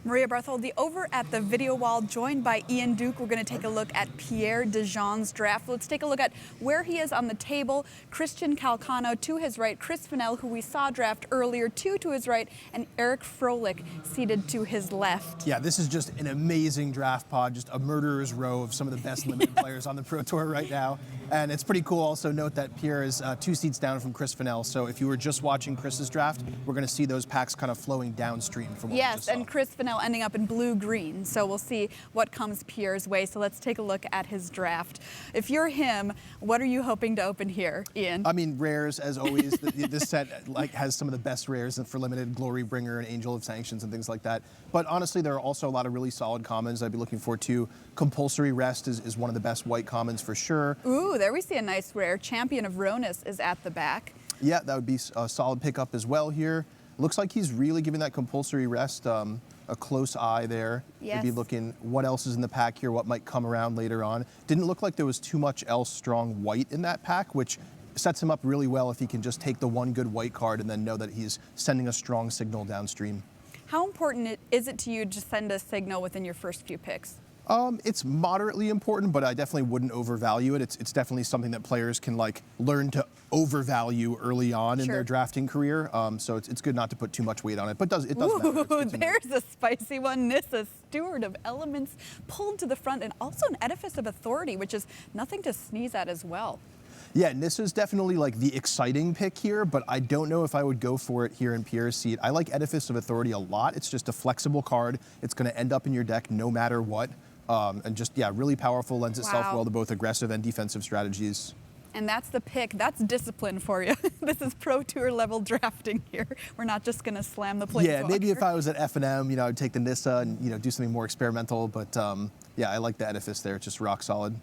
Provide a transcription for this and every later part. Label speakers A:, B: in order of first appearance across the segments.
A: Maria Bartholdi over at the video wall, joined by Ian Duke. We're going to take a look at Pierre Dagen's draft. Let's take a look at where he is on the table. Christian Calcano to his right, Chris Fennell, who we saw draft earlier, two to his right, and Eric Froelich seated to his left.
B: Yeah, this is just an amazing draft pod, just a murderer's row of some of the best limited players on the Pro Tour right now. And it's pretty cool. Also note that Pierre is 2 seats down from Chris Fennell. So if you were just watching Chris's draft, we're going to see those packs kind of flowing downstream from what we just saw.
A: And Chris Fennell ending up in blue-green. So we'll see what comes Pierre's way. So let's take a look at his draft. If you're him, what are you hoping to open here, Ian?
B: I mean, rares, as always. This set has some of the best rares for limited, Glory Bringer and Angel of Sanctions and things like that. But honestly, there are also a lot of really solid commons I'd be looking for too. Compulsory Rest is one of the best white commons for sure.
A: Ooh, there we see a nice rare. Champion of Ronus is at the back.
B: Yeah, that would be a solid pickup as well here. Looks like he's really giving that Compulsory Rest a close eye there.
A: Yes.
B: Maybe looking what else is in the pack here, what might come around later on. Didn't look like there was too much else strong white in that pack, which sets him up really well if he can just take the one good white card and then know that he's sending a strong signal downstream.
A: How important is it to you to send a signal within your first few picks?
B: It's moderately important, but I definitely wouldn't overvalue it. It's definitely something that players can learn to overvalue early on in their drafting career. So it's good not to put too much weight on it, but it does matter.
A: Ooh, there's a spicy one. Nissa, Steward of Elements, pulled to the front, and also an Edifice of Authority, which is nothing to sneeze at as well.
B: Yeah, Nissa's definitely the exciting pick here, but I don't know if I would go for it here in Pierre's seat. I like Edifice of Authority a lot. It's just a flexible card. It's going to end up in your deck no matter what. And just, yeah, really powerful, lends itself well to both aggressive and defensive strategies.
A: And that's the pick. That's discipline for you. This is Pro Tour level drafting here. We're not just going to slam the Planeswalker.
B: Yeah, maybe if I was at F&M, I'd take the Nissa and, do something more experimental. But, yeah, I like the Edifice there. It's just rock solid.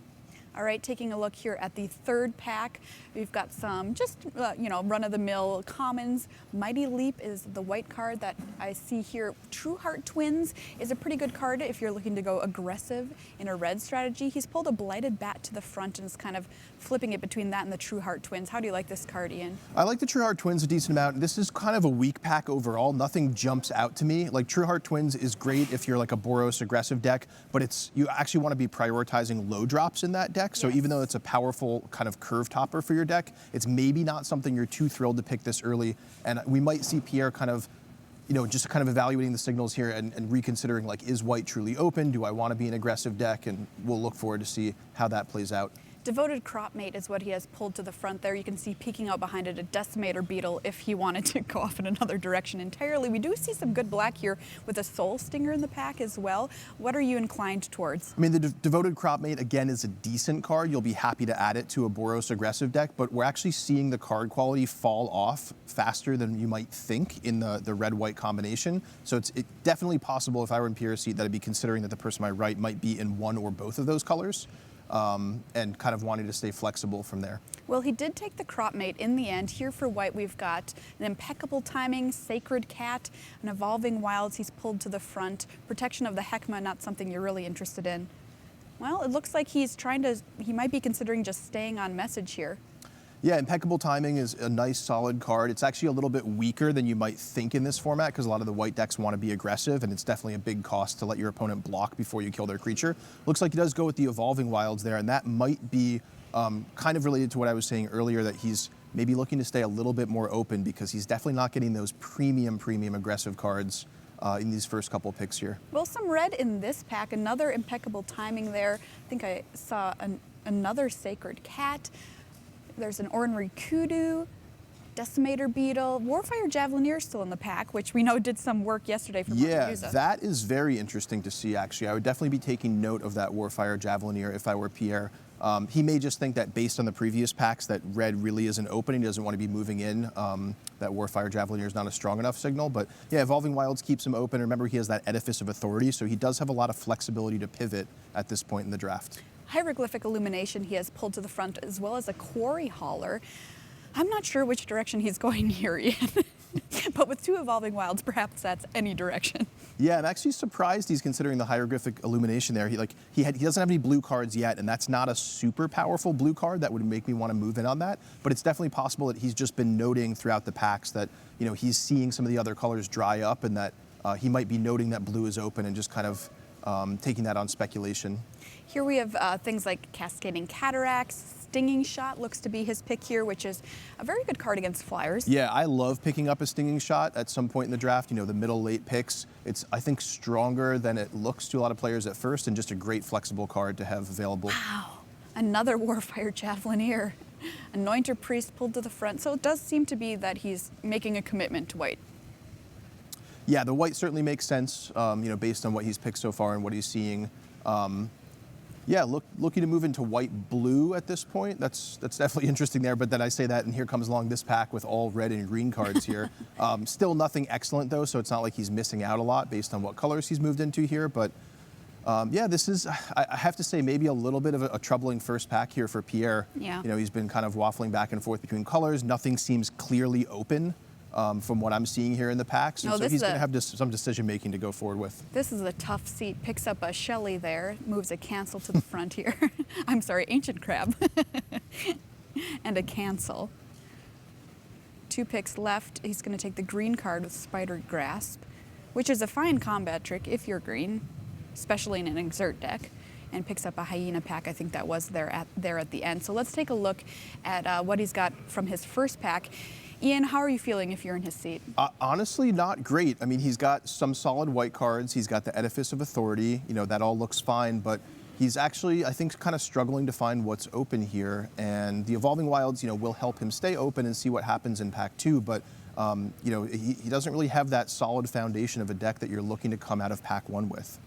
A: All right, taking a look here at the third pack, we've got some just, run-of-the-mill commons. Mighty Leap is the white card that I see here. True Heart Twins is a pretty good card if you're looking to go aggressive in a red strategy. He's pulled a Blighted Bat to the front and is kind of flipping it between that and the True Heart Twins. How do you like this card, Ian?
B: I like the True Heart Twins a decent amount. This is kind of a weak pack overall. Nothing jumps out to me. True Heart Twins is great if you're a Boros aggressive deck, but you actually want to be prioritizing low drops in that deck. So even though it's a powerful kind of curve topper for your deck, it's maybe not something you're too thrilled to pick this early. And we might see Pierre kind of, just kind of evaluating the signals here and reconsidering, is white truly open? Do I want to be an aggressive deck? And we'll look forward to see how that plays out.
A: Devoted Cropmate is what he has pulled to the front there. You can see peeking out behind it a Decimator Beetle if he wanted to go off in another direction entirely. We do see some good black here with a Soul Stinger in the pack as well. What are you inclined towards?
B: I mean, the Devoted Cropmate, again, is a decent card. You'll be happy to add it to a Boros aggressive deck, but we're actually seeing the card quality fall off faster than you might think in the red-white combination. So it's definitely possible if I were in Pierre's seat that I'd be considering that the person on my right might be in one or both of those colors. And kind of wanting to stay flexible from there.
A: Well, he did take the Cropmate in the end. Here for white, we've got an Impeccable Timing, Sacred Cat, an Evolving Wilds he's pulled to the front. Protection of the Heckma, not something you're really interested in. Well, it looks like he might be considering just staying on message here.
B: Yeah, Impeccable Timing is a nice, solid card. It's actually a little bit weaker than you might think in this format because a lot of the white decks want to be aggressive, and it's definitely a big cost to let your opponent block before you kill their creature. Looks like he does go with the Evolving Wilds there, and that might be kind of related to what I was saying earlier, that he's maybe looking to stay a little bit more open because he's definitely not getting those premium aggressive cards in these first couple picks here.
A: Well, some red in this pack, another Impeccable Timing there. I think I saw another Sacred Cat. There's an Ornery Kudu, Decimator Beetle, Warfire Javelineer still in the pack, which we know did some work yesterday for Montelusa.
B: Yeah, that is very interesting to see, actually. I would definitely be taking note of that Warfire Javelineer if I were Pierre. He may just think that based on the previous packs that red really isn't open. He doesn't want to be moving in. That Warfire Javelineer is not a strong enough signal. But yeah, Evolving Wilds keeps him open. Remember, he has that Edifice of Authority, so he does have a lot of flexibility to pivot at this point in the draft.
A: Hieroglyphic Illumination he has pulled to the front, as well as a Quarry Hauler. I'm not sure which direction he's going here, Ian. But with 2 Evolving Wilds, perhaps that's any direction.
B: Yeah, I'm actually surprised he's considering the Hieroglyphic Illumination there. He doesn't have any blue cards yet, and that's not a super powerful blue card that would make me want to move in on that. But it's definitely possible that he's just been noting throughout the packs that he's seeing some of the other colors dry up, and that he might be noting that blue is open and just kind of taking that on speculation.
A: Here we have things like Cascading Cataracts. Stinging Shot looks to be his pick here, which is a very good card against flyers.
B: Yeah, I love picking up a Stinging Shot at some point in the draft. You know, the middle, late picks. It's, I think, stronger than it looks to a lot of players at first, and just a great flexible card to have available.
A: Wow, another Warfire Javelinier. Anointer Priest pulled to the front, so it does seem to be that he's making a commitment to white.
B: Yeah, the white certainly makes sense, you know, based on what he's picked so far and what he's seeing. Yeah, looking to move into white-blue at this point. That's definitely interesting there, but then I say that, and here comes along this pack with all red and green cards here. Still nothing excellent, though, so it's not like he's missing out a lot based on what colors he's moved into here, but yeah, this is, I have to say, maybe a little bit of a troubling first pack here for Pierre.
A: Yeah.
B: You know, he's been kind of waffling back and forth between colors. Nothing seems clearly open. From what I'm seeing here in the packs. And so he's going to have some decision-making to go forward with.
A: This is a tough seat. Picks up a Shelly there, moves a cancel to the front here. I'm sorry, Ancient Crab. And a cancel. 2 picks left. He's going to take the green card with Spider Grasp, which is a fine combat trick if you're green, especially in an Exert deck. And picks up a Hyena pack. I think that was there at the end. So let's take a look at what he's got from his first pack. Ian, how are you feeling if you're in his seat?
B: Honestly, not great. I mean, he's got some solid white cards. He's got the Edifice of Authority. You know, that all looks fine, but he's actually, I think, kind of struggling to find what's open here. And the Evolving Wilds, you know, will help him stay open and see what happens in pack 2, but you know, he doesn't really have that solid foundation of a deck that you're looking to come out of pack 1 with.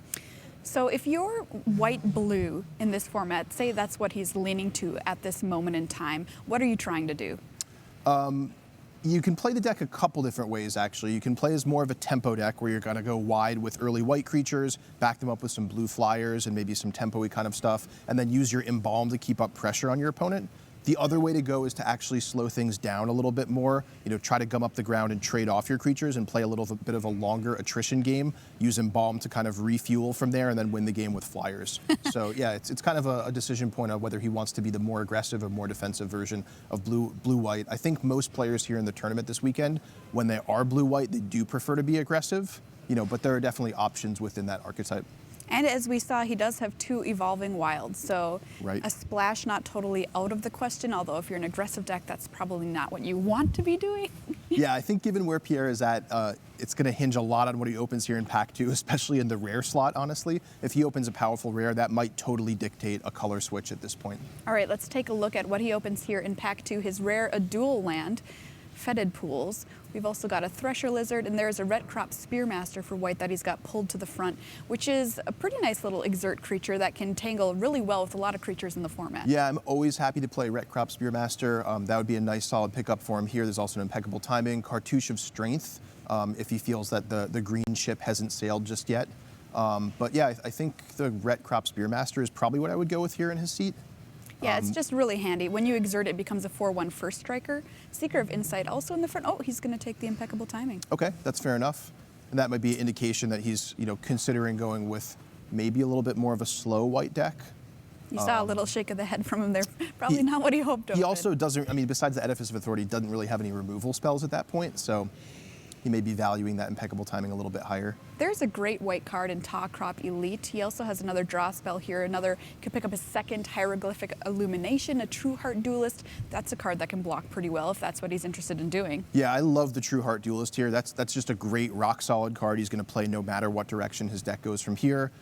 A: So if you're white-blue in this format, say that's what he's leaning to at this moment in time, what are you trying to do?
B: You can play the deck a couple different ways, actually. You can play as more of a tempo deck where you're going to go wide with early white creatures, back them up with some blue flyers and maybe some tempo-y kind of stuff, and then use your Embalm to keep up pressure on your opponent. The other way to go is to actually slow things down a little bit more, you know, try to gum up the ground and trade off your creatures and play a little bit of a longer attrition game, use Embalm to kind of refuel from there and then win the game with flyers. So yeah, it's kind of a decision point on whether he wants to be the more aggressive or more defensive version of blue-white. I think most players here in the tournament this weekend, when they are blue-white, they do prefer to be aggressive, you know, but there are definitely options within that archetype.
A: And as we saw, he does have 2 Evolving Wilds, so
B: right.
A: A splash not totally out of the question, although if you're an aggressive deck, that's probably not what you want to be doing.
B: Yeah, I think given where Pierre is at, it's going to hinge a lot on what he opens here in pack 2, especially in the rare slot, honestly. If he opens a powerful rare, that might totally dictate a color switch at this point.
A: All right, let's take a look at what he opens here in pack 2. His rare, a dual land, Fetid Pools. We've also got a Thresher Lizard, and there's a Red Crop Spearmaster for white that he's got pulled to the front, which is a pretty nice little Exert creature that can tangle really well with a lot of creatures in the format.
B: Yeah, I'm always happy to play Red Crop Spearmaster. That would be a nice solid pickup for him here. There's also an Impeccable Timing, Cartouche of Strength, if he feels that the green ship hasn't sailed just yet. But yeah, I think the Red Crop Spearmaster is probably what I would go with here in his seat.
A: Yeah, it's just really handy. When you exert it, it becomes a 4/1 first striker. Seeker of Insight also in the front. Oh, he's going to take the Impeccable Timing.
B: Okay, that's fair enough. And that might be an indication that he's, you know, considering going with maybe a little bit more of a slow white deck.
A: You saw a little shake of the head from him there. Probably not what he hoped.
B: He also doesn't, I mean, besides the Edifice of Authority, doesn't really have any removal spells at that point, so he may be valuing that Impeccable Timing a little bit higher.
A: There's a great white card in Taw Crop Elite. He also has another draw spell here. Another could pick up a second Hieroglyphic Illumination, a True Heart Duelist. That's a card that can block pretty well if that's what he's interested in doing.
B: Yeah, I love the True Heart Duelist here. That's just a great rock solid card. He's going to play no matter what direction his deck goes from here.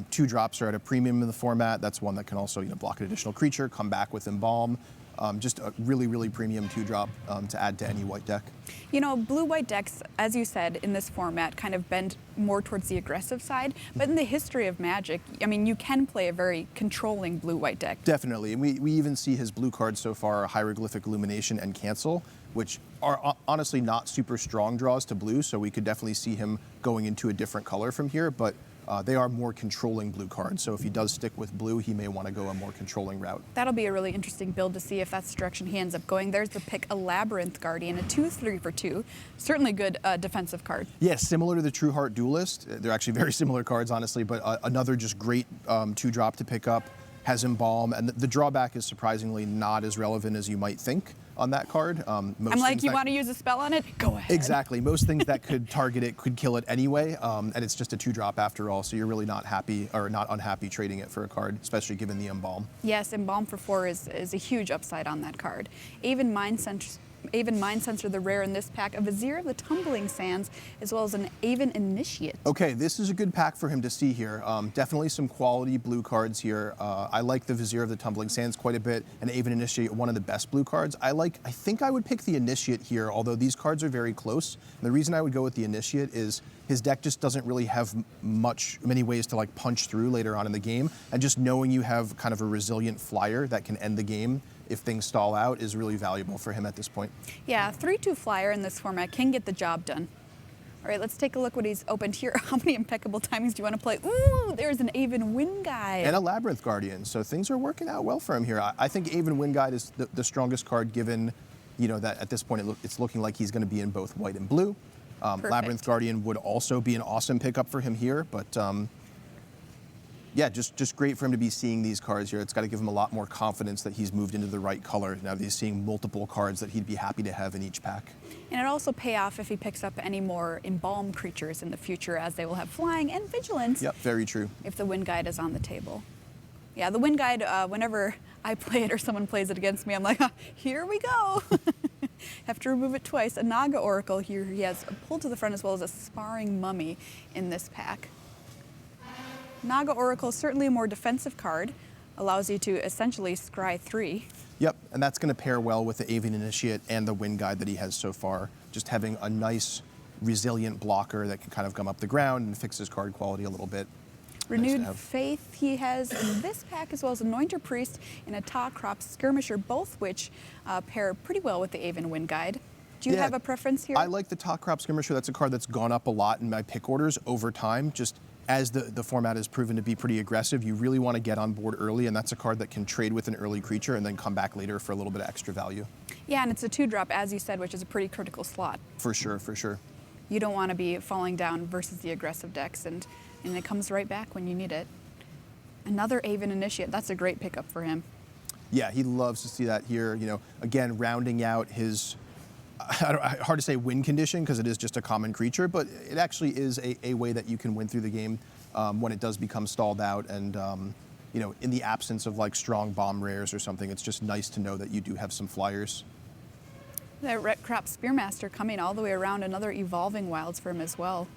B: 2 drops are at a premium in the format. That's one that can also, you know, block an additional creature, come back with Embalm. Just a really, really premium 2-drop to add to any white deck.
A: You know, blue-white decks, as you said, in this format kind of bend more towards the aggressive side. But in the history of Magic, I mean, you can play a very controlling blue-white deck.
B: Definitely. And we even see his blue cards so far, Hieroglyphic Illumination and Cancel, which are honestly not super strong draws to blue. So we could definitely see him going into a different color from here. But they are more controlling blue cards, so if he does stick with blue, he may want to go a more controlling route. That'll
A: be a really interesting build to see if that's the direction he ends up going. There's the pick, a Labyrinth Guardian, a 2/3 for 2. Certainly good defensive card.
B: Yeah, similar to the True Heart Duelist. They're actually very similar cards, honestly, but another just great 2-drop to pick up, has Embalm, and the drawback is surprisingly not as relevant as you might think. on that card.
A: I'm like, you want to use a spell on it? Go ahead.
B: Exactly. Most things that could target it could kill it anyway, and it's just a 2-drop after all, so you're really not happy or not unhappy trading it for a card, especially given the Embalm.
A: Yes, Embalm for 4 is a huge upside on that card. Even Mind Sensor, the rare in this pack, a Vizier of the Tumbling Sands, as well as an Aven Initiate.
B: Okay, this is a good pack for him to see here. Definitely some quality blue cards here. I like the Vizier of the Tumbling Sands quite a bit, and Aven Initiate, one of the best blue cards. I think I would pick the Initiate here, although these cards are very close. And the reason I would go with the Initiate is his deck just doesn't really have many ways to like punch through later on in the game, and just knowing you have kind of a resilient flyer that can end the game if things stall out is really valuable for him at this point.
A: Yeah, 3/2 flyer in this format can get the job done. All right, let's take a look what he's opened here. How many impeccable timings do you want to play? Ooh, there's an Aven Wind Guide.
B: And a Labyrinth Guardian, so things are working out well for him here. I think Aven Wind Guide is the strongest card, given that at this point it's looking like he's going to be in both white and blue. Labyrinth Guardian would also be an awesome pickup for him here, but yeah, just great for him to be seeing these cards here. It's got to give him a lot more confidence that he's moved into the right color now that he's seeing multiple cards that he'd be happy to have in each pack.
A: And it'll also pay off if he picks up any more Embalm creatures in the future, as they will have Flying and Vigilance.
B: Yep, very true.
A: If the Wind Guide is on the table. Yeah, the Wind Guide, whenever I play it or someone plays it against me, I'm like, here we go. Have to remove it twice. A Naga Oracle here. He has a Pull to the Front as well as a Sparring Mummy in this pack. Naga Oracle is certainly a more defensive card. Allows you to essentially scry 3.
B: Yep, and that's going to pair well with the Aven Initiate and the Wind Guide that he has so far. Just having a nice, resilient blocker that can kind of come up the ground and fix his card quality a little bit.
A: Renewed Faith he has in this pack, as well as Anointer Priest and a Ta Crop Skirmisher, both which pair pretty well with the Aven Wind Guide. Do you have a preference here?
B: I like the Ta Crop Skirmisher. That's a card that's gone up a lot in my pick orders over time. Just as the format has proven to be pretty aggressive, you really want to get on board early, and that's a card that can trade with an early creature and then come back later for a little bit of extra value.
A: Yeah, and it's a 2-drop, as you said, which is a pretty critical slot.
B: For sure, for sure.
A: You don't want to be falling down versus the aggressive decks, and it comes right back when you need it. Another Aven Initiate, that's a great pickup for him.
B: Yeah, he loves to see that here. Again, rounding out his, hard to say win condition because it is just a common creature, but it actually is a way that you can win through the game when it does become stalled out. And in the absence of like strong bomb rares or something, it's just nice to know that you do have some flyers.
A: That Ret Crop Spearmaster coming all the way around, another Evolving Wilds for him as well.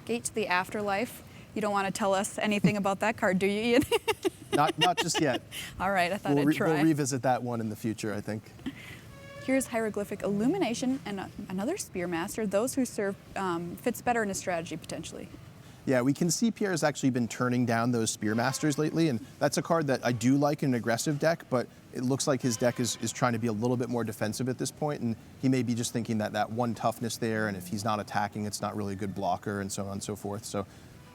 A: Gate to the Afterlife. You don't want to tell us anything about that card, do you, Ian?
B: Not just yet.
A: All right, I thought I'd try.
B: We'll revisit that one in the future, I think.
A: Here's Hieroglyphic Illumination and another Spearmaster. Those who serve fits better in a strategy, potentially.
B: Yeah, we can see Pierre's actually been turning down those Spearmasters lately, and that's a card that I do like in an aggressive deck, but it looks like his deck is trying to be a little bit more defensive at this point, and he may be just thinking that one toughness there, and if he's not attacking, it's not really a good blocker, and so on and so forth. So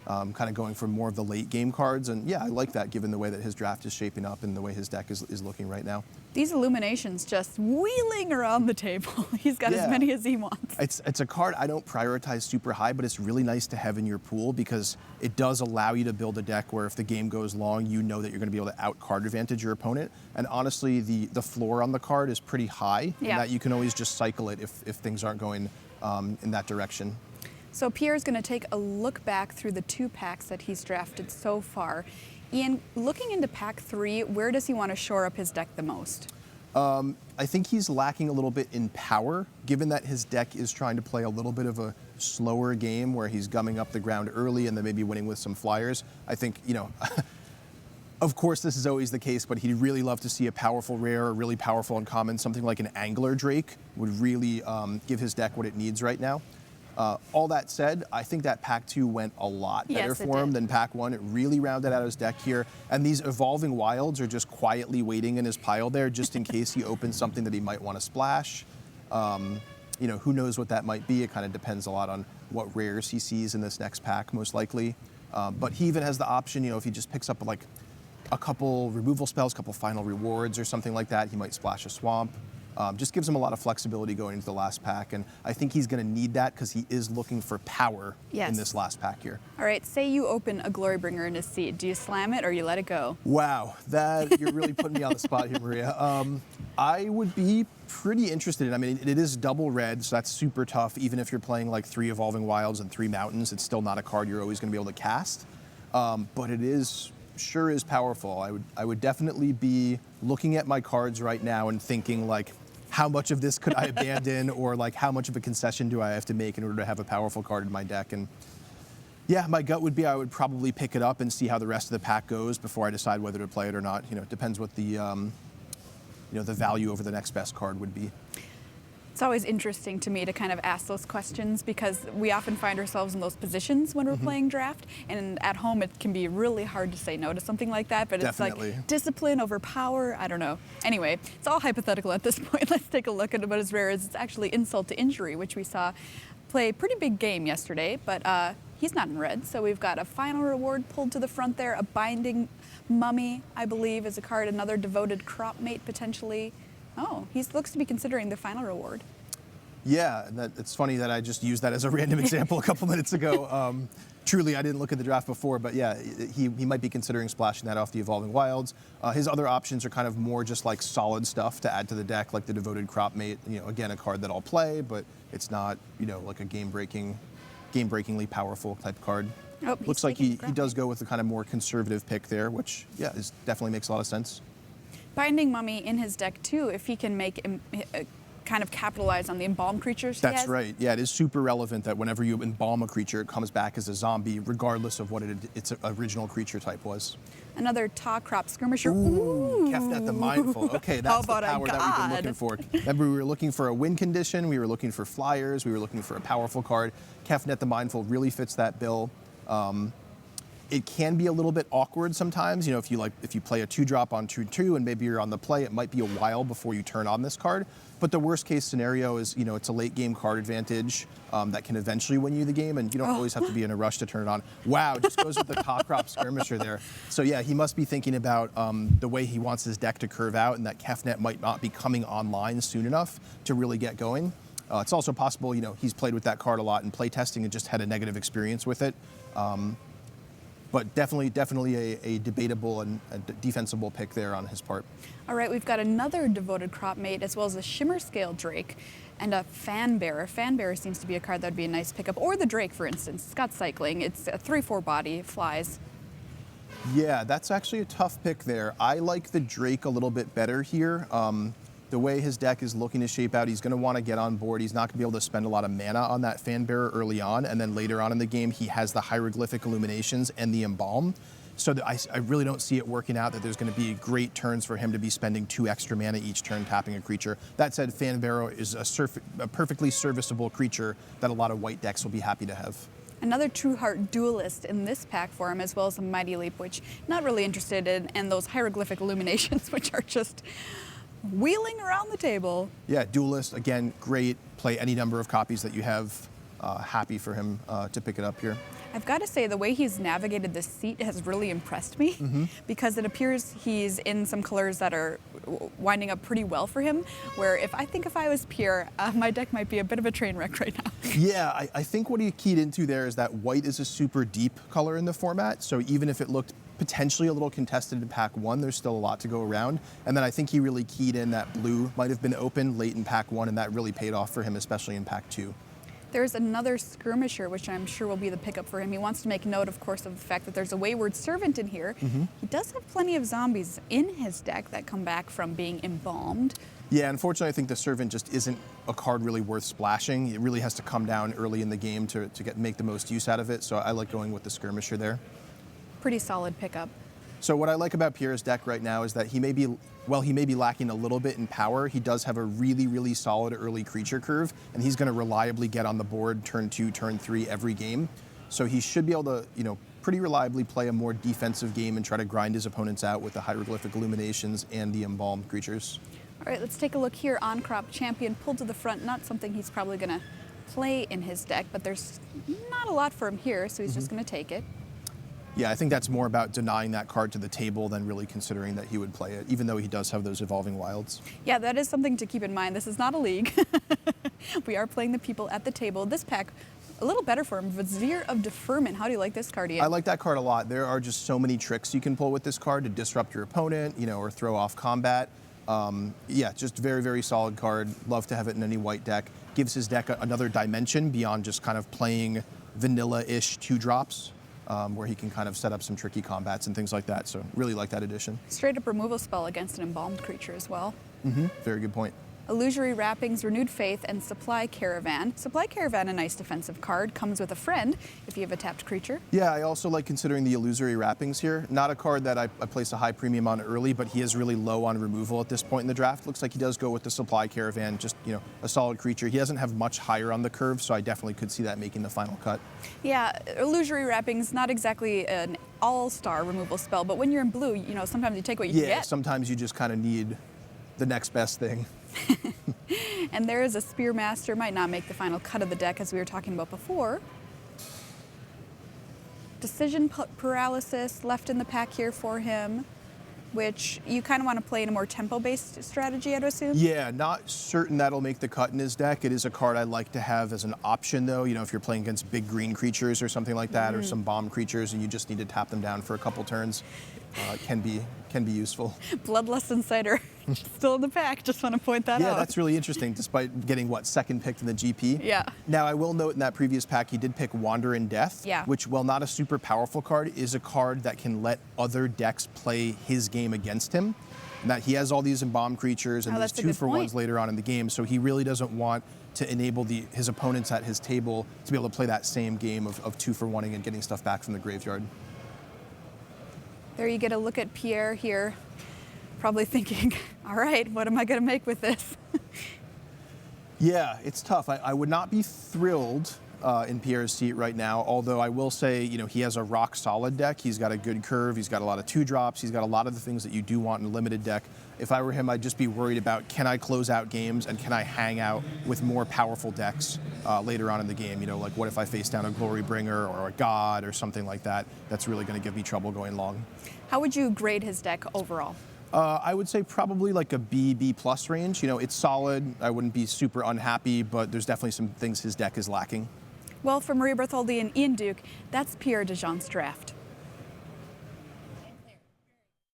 B: kind of going for more of the late game cards, and yeah, I like that given the way that his draft is shaping up and the way his deck is looking right now.
A: These Illuminations just wheeling around the table. He's got as many as he wants.
B: It's a card I don't prioritize super high, but it's really nice to have in your pool because it does allow you to build a deck where if the game goes long, you know that you're going to be able to out card advantage your opponent. And honestly, the floor on the card is pretty high, and that you can always just cycle it if things aren't going in that direction.
A: So Pierre's going to take a look back through the 2 packs that he's drafted so far. Ian, looking into pack 3, where does he want to shore up his deck the most?
B: I think he's lacking a little bit in power, given that his deck is trying to play a little bit of a slower game where he's gumming up the ground early and then maybe winning with some flyers. I think, of course this is always the case, but he'd really love to see a powerful rare, a really powerful uncommon, something like an Angler Drake would really give his deck what it needs right now. All that said, I think that pack 2 went a lot better for him than pack 1. It really rounded out his deck here. And these Evolving Wilds are just quietly waiting in his pile there just in case he opens something that he might want to splash. Who knows what that might be. It kind of depends a lot on what rares he sees in this next pack, most likely. But he even has the option, if he just picks up like a couple removal spells, a couple final rewards or something like that, he might splash a swamp. Just gives him a lot of flexibility going into the last pack, and I think he's going to need that because he is looking for power in this last pack here.
A: All right, say you open a Glorybringer in his seed. Do you slam it or you let it go?
B: Wow, that you're really putting me on the spot here, Maria. I would be pretty interested in. I mean, it is double red, so that's super tough. Even if you're playing like 3 Evolving Wilds and 3 Mountains, it's still not a card you're always going to be able to cast. But it sure is powerful. I would definitely be looking at my cards right now and thinking like, how much of this could I abandon, or like how much of a concession do I have to make in order to have a powerful card in my deck? And yeah, my gut would be I would probably pick it up and see how the rest of the pack goes before I decide whether to play it or not. You know, it depends what the the value over the next best card would be.
A: It's always interesting to me to kind of ask those questions because we often find ourselves in those positions when we're playing draft, and at home it can be really hard to say no to something like that, but
B: Definitely.
A: It's like discipline over power, I don't know. Anyway, it's all hypothetical at this point. Let's take a look at what is rare. It's actually Insult to Injury, which we saw play a pretty big game yesterday, but he's not in red, so we've got a final reward pulled to the front there. A Binding Mummy, I believe, is a card. Another Devoted Crop Mate, potentially. Oh, he looks to be considering the final reward.
B: Yeah, it's funny that I just used that as a random example a couple minutes ago. Truly, I didn't look at the draft before, but yeah, he might be considering splashing that off the Evolving Wilds. His other options are kind of more just like solid stuff to add to the deck, like the Devoted Crop Mate. You know, again, a card that I'll play, but it's not, like a game-breakingly powerful type card.
A: Oh,
B: looks like he does go with the kind of more conservative pick there, which definitely makes a lot of sense.
A: Binding Mummy in his deck too, if he can make kind of capitalize on the embalmed creatures he has.
B: That's right. Yeah, it is super relevant that whenever you embalm a creature, it comes back as a zombie, regardless of what its original creature type was.
A: Another Taw Crop Skirmisher.
B: Ooh, Kefnet the Mindful. Okay, that's the
A: How about
B: power that we've been looking for. Remember, we were looking for a win condition, we were looking for flyers, we were looking for a powerful card. Kefnet the Mindful really fits that bill. It can be a little bit awkward sometimes. If you play a 2-drop on 2/2 and maybe you're on the play, it might be a while before you turn on this card. But the worst case scenario is, it's a late game card advantage that can eventually win you the game, and you don't always have to be in a rush to turn it on. Wow, just goes with the Taw Crop Skirmisher there. So yeah, he must be thinking about the way he wants his deck to curve out, and that Kefnet might not be coming online soon enough to really get going. It's also possible, he's played with that card a lot in play testing and just had a negative experience with it. But definitely a debatable and a defensible pick there on his part.
A: All right, we've got another Devoted Crop Mate, as well as a Shimmer Scale Drake and a Fanbearer. Fanbearer seems to be a card that would be a nice pickup. Or the Drake, for instance. It's got cycling. It's a 3/4 body, flies.
B: Yeah, that's actually a tough pick there. I like the Drake a little bit better here. The way his deck is looking to shape out, he's going to want to get on board. He's not going to be able to spend a lot of mana on that Fanbearer early on, and then later on in the game, he has the Hieroglyphic Illuminations and the Embalm. So I really don't see it working out that there's going to be great turns for him to be spending 2 extra mana each turn tapping a creature. That said, Fanbearer is a perfectly serviceable creature that a lot of white decks will be happy to have.
A: Another True Heart Duelist in this pack for him, as well as a Mighty Leap, which not really interested in, and those Hieroglyphic Illuminations, which are just wheeling around the table.
B: Yeah, Duelist, again, great. Play any number of copies that you have. Happy for him to pick it up here.
A: I've got to say, the way he's navigated this seat has really impressed me because it appears he's in some colors that are winding up pretty well for him, where if I was Pierre, my deck might be a bit of a train wreck right now.
B: Yeah, I think what he keyed into there is that white is a super deep color in the format, so even if it looked potentially a little contested in pack 1, there's still a lot to go around. And then I think he really keyed in that blue might have been open late in pack 1, and that really paid off for him, especially in pack 2.
A: There's another Skirmisher, which I'm sure will be the pickup for him. He wants to make note, of course, of the fact that there's a Wayward Servant in here. He does have plenty of zombies in his deck that come back from being embalmed.
B: Yeah, unfortunately, I think the Servant just isn't a card really worth splashing. It really has to come down early in the game to make the most use out of it, so I like going with the Skirmisher there.
A: Pretty solid pickup.
B: So what I like about Pierre's deck right now is that he may be lacking a little bit in power. He does have a really, really solid early creature curve, and he's going to reliably get on the board turn 2, turn 3 every game. So he should be able to, pretty reliably play a more defensive game and try to grind his opponents out with the Hieroglyphic Illuminations and the Embalmed creatures.
A: All right, let's take a look here. On-Crop Champion pulled to the front. Not something he's probably going to play in his deck, but there's not a lot for him here, so he's just going to take it.
B: Yeah, I think that's more about denying that card to the table than really considering that he would play it, even though he does have those evolving wilds.
A: Yeah, that is something to keep in mind. This is not a league. We are playing the people at the table. This pack, a little better for him. Vizier of Deferment. How do you like this card, Ian?
B: I like that card a lot. There are just so many tricks you can pull with this card to disrupt your opponent, or throw off combat. Yeah, just very, very solid card. Love to have it in any white deck. Gives his deck another dimension beyond just kind of playing vanilla-ish 2-drops. Where he can kind of set up some tricky combats and things like that. So really like that addition.
A: Straight up removal spell against an embalmed creature as well.
B: Very good point.
A: Illusory Wrappings, Renewed Faith, and Supply Caravan. Supply Caravan, a nice defensive card, comes with a friend if you have a tapped creature.
B: Yeah, I also like considering the Illusory Wrappings here. Not a card that I place a high premium on early, but he is really low on removal at this point in the draft. Looks like he does go with the Supply Caravan, just, a solid creature. He doesn't have much higher on the curve, so I definitely could see that making the final cut.
A: Yeah, Illusory Wrappings, not exactly an all-star removal spell, but when you're in blue, sometimes you take what you can get.
B: Yeah, sometimes you just kind of need the next best thing.
A: And there is a Spearmaster, might not make the final cut of the deck as we were talking about before. Decision Paralysis left in the pack here for him, which you kind of want to play in a more tempo-based strategy, I'd assume?
B: Yeah, not certain that'll make the cut in his deck. It is a card I like to have as an option, though. If you're playing against big green creatures or something like that, or some bomb creatures, and you just need to tap them down for a couple turns, can be useful.
A: Bloodlust Insider, still in the pack. Just want to point that out.
B: Yeah, that's really interesting, despite getting, second picked in the GP?
A: Yeah.
B: Now, I will note in that previous pack, he did pick Wander in Death,
A: yeah,
B: which, while not a super powerful card, is a card that can let other decks play his game against him. And that he has all these embalmed creatures, and there's 2-for-1s later on in the game, so he really doesn't want to enable his opponents at his table to be able to play that same game of 2-for-1ing and getting stuff back from the graveyard.
A: There you get a look at Pierre here, probably thinking, all right, what am I going to make with this?
B: Yeah, it's tough. I would not be thrilled in Pierre's seat right now, although I will say, he has a rock-solid deck. He's got a good curve. He's got a lot of 2-drops. He's got a lot of the things that you do want in a limited deck. If I were him, I'd just be worried about, can I close out games and can I hang out with more powerful decks later on in the game? What if I face down a Glorybringer or a God or something like that? That's really going to give me trouble going long.
A: How would you grade his deck overall?
B: I would say probably like a B+ range. It's solid. I wouldn't be super unhappy, but there's definitely some things his deck is lacking.
A: Well, for Maria Bertholdi and Ian Duke, that's Pierre Dagen's draft.